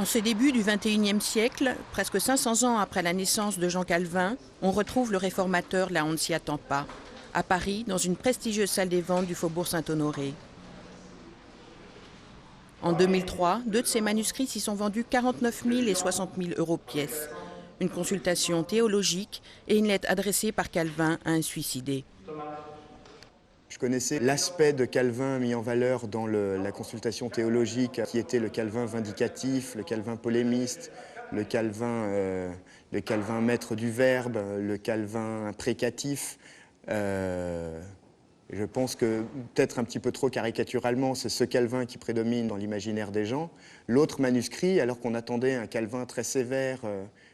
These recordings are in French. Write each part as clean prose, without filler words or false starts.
En ce début du XXIe siècle, presque 500 ans après la naissance de Jean Calvin, on retrouve le réformateur là où on ne s'y attend pas, à Paris, dans une prestigieuse salle des ventes du Faubourg Saint-Honoré. En 2003, 2 de ses manuscrits s'y sont vendus 49 000 et 60 000 euros pièce. Une consultation théologique et une lettre adressée par Calvin à un suicidé. Je connaissais l'aspect de Calvin mis en valeur dans la consultation théologique, qui était le Calvin vindicatif, le Calvin polémiste, le Calvin maître du verbe, le Calvin précatif. Je pense que, peut-être un petit peu trop caricaturalement, c'est ce Calvin qui prédomine dans l'imaginaire des gens. L'autre manuscrit, alors qu'on attendait un Calvin très sévère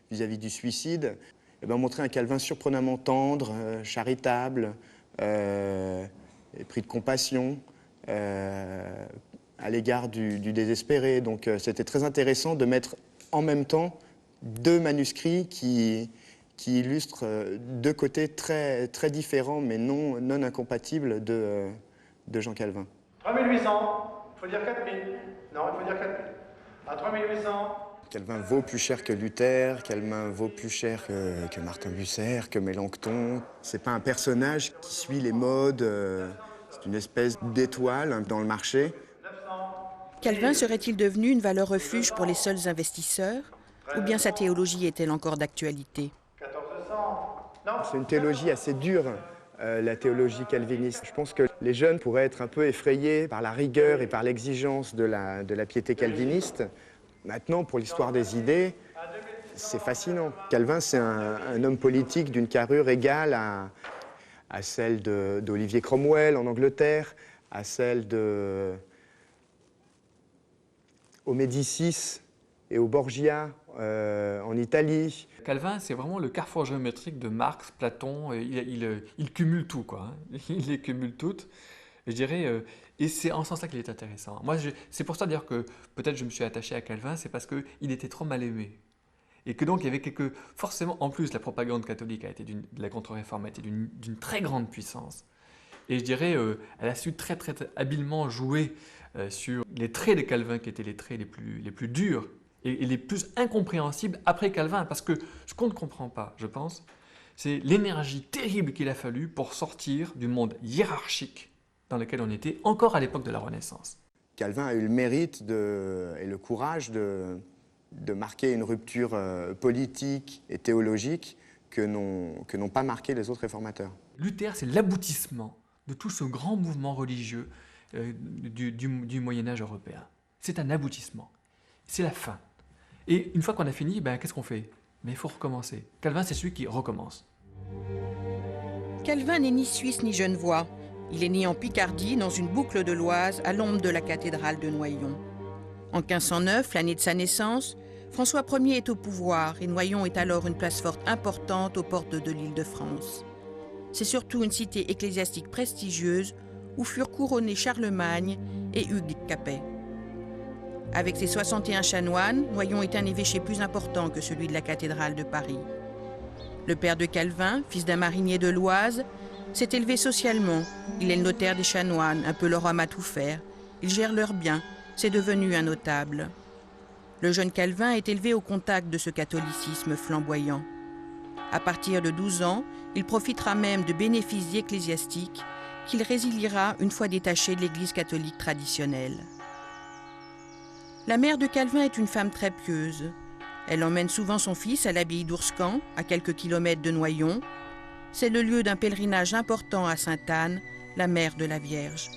vis-à-vis du suicide, montrait un Calvin surprenamment tendre, charitable, pris de compassion à l'égard du désespéré. Donc c'était très intéressant de mettre en même temps 2 manuscrits qui illustrent 2 côtés très, très différents mais non incompatibles de Jean Calvin. 3800, il faut dire 4000. Non, il faut dire 4000. À 3800. Calvin vaut plus cher que Luther, Calvin vaut plus cher que Martin Bucer, que Mélenchon. C'est pas un personnage qui suit les modes, c'est une espèce d'étoile dans le marché. Calvin serait-il devenu une valeur refuge pour les seuls investisseurs? Ou bien sa théologie est-elle encore d'actualité? 1400. C'est une théologie assez dure, la théologie calviniste. Je pense que les jeunes pourraient être un peu effrayés par la rigueur et par l'exigence de la piété calviniste. Maintenant, pour l'histoire des idées, c'est fascinant. Calvin, c'est un homme politique d'une carrure égale à celle d'Olivier Cromwell en Angleterre, à celle aux Médicis et aux Borgia en Italie. Calvin, c'est vraiment le carrefour géométrique de Marx, Platon. Il cumule tout, quoi. Il les cumule toutes. Je dirais, et c'est en ce sens-là qu'il est intéressant. Moi, c'est pour ça d'ailleurs que peut-être je me suis attaché à Calvin, c'est parce qu'il était trop mal aimé. Et que donc il y avait forcément, en plus, la propagande catholique de la contre-réforme a été d'une très grande puissance. Et je dirais, elle a su très, très, très habilement jouer sur les traits de Calvin qui étaient les traits les plus durs et les plus incompréhensibles après Calvin. Parce que ce qu'on ne comprend pas, je pense, c'est l'énergie terrible qu'il a fallu pour sortir du monde hiérarchique dans lequel on était encore à l'époque de la Renaissance. Calvin a eu le mérite et le courage de marquer une rupture politique et théologique que n'ont pas marqué les autres réformateurs. Luther, c'est l'aboutissement de tout ce grand mouvement religieux du Moyen-Âge européen. C'est un aboutissement. C'est la fin. Et une fois qu'on a fini, qu'est-ce qu'on fait? Mais il faut recommencer. Calvin, c'est celui qui recommence. Calvin n'est ni suisse ni genevois. Il est né en Picardie, dans une boucle de l'Oise, à l'ombre de la cathédrale de Noyon. En 1509, l'année de sa naissance, François Ier est au pouvoir et Noyon est alors une place forte importante aux portes de l'Île-de-France. C'est surtout une cité ecclésiastique prestigieuse où furent couronnés Charlemagne et Hugues Capet. Avec ses 61 chanoines, Noyon est un évêché plus important que celui de la cathédrale de Paris. Le père de Calvin, fils d'un marinier de l'Oise, s'est élevé socialement. Il est le notaire des chanoines, un peu leur homme à tout faire. Il gère leurs biens. C'est devenu un notable. Le jeune Calvin est élevé au contact de ce catholicisme flamboyant. À partir de 12 ans, il profitera même de bénéfices ecclésiastiques qu'il résiliera une fois détaché de l'Église catholique traditionnelle. La mère de Calvin est une femme très pieuse. Elle emmène souvent son fils à l'abbaye d'Ourscan, à quelques kilomètres de Noyon. C'est le lieu d'un pèlerinage important à Sainte-Anne, la mère de la Vierge.